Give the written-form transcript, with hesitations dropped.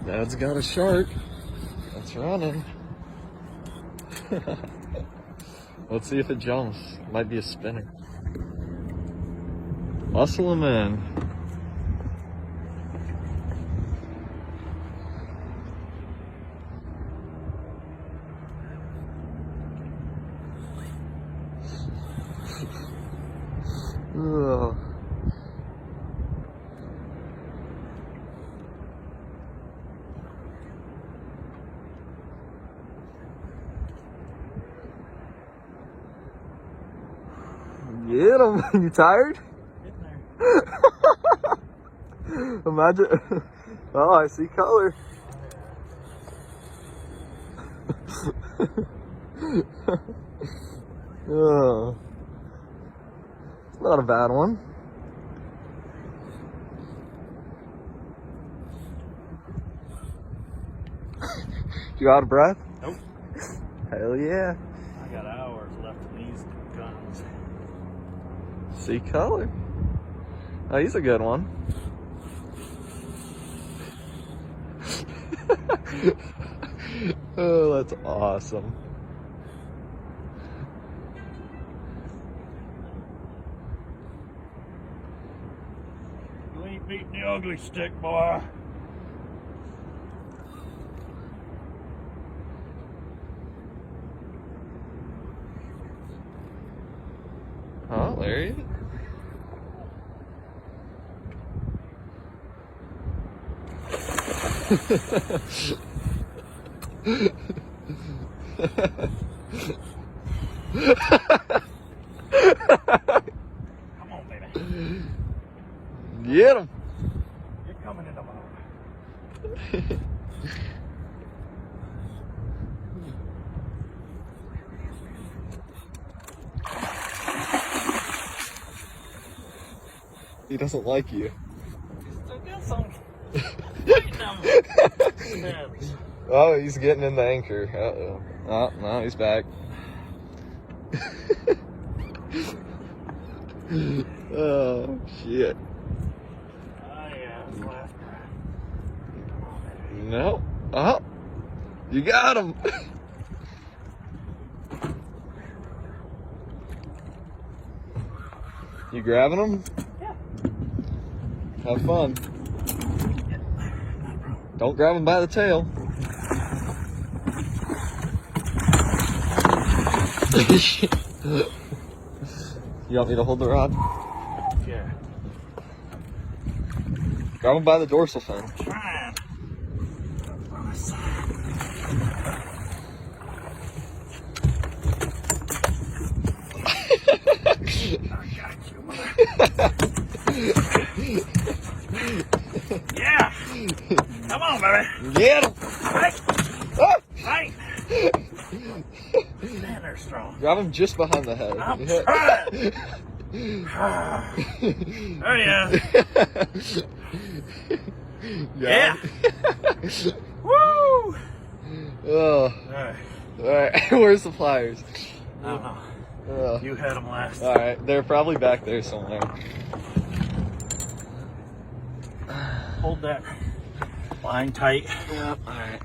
Dad's got a shark. That's running. Let's see if it jumps. Might be a spinner. Muscle him in. Ugh. Get him! You tired? Imagine. Oh, I see color. Oh. It's not a bad one. You out of breath? Nope. Hell yeah. I got hours left in these guns. See color. Oh, he's a good one. Oh, that's awesome. You ain't beating the ugly stick, boy. Oh, there he is. Come on, baby. Get him. You're coming in the boat. He doesn't like you. Still got some. Oh, he's getting in the anchor. Uh-oh. Oh, no, he's back. Oh, shit. Oh, yeah, it's last breath. No. Oh, you got him. You grabbing him? Yeah. Have fun. Don't grab him by the tail. You want me to hold the rod? Yeah. Grab him by the dorsal fin. Trying. Yeah. Come on, baby. Get him. Hey. Ah! Hey. Man, they're strong. Grab him just behind the head. I'm trying. There he is. Yeah. Woo. Oh. Alright. Where's the pliers? I don't know. You had them last. Alright. They're probably back there somewhere. Hold that line tight. Yep. Alright.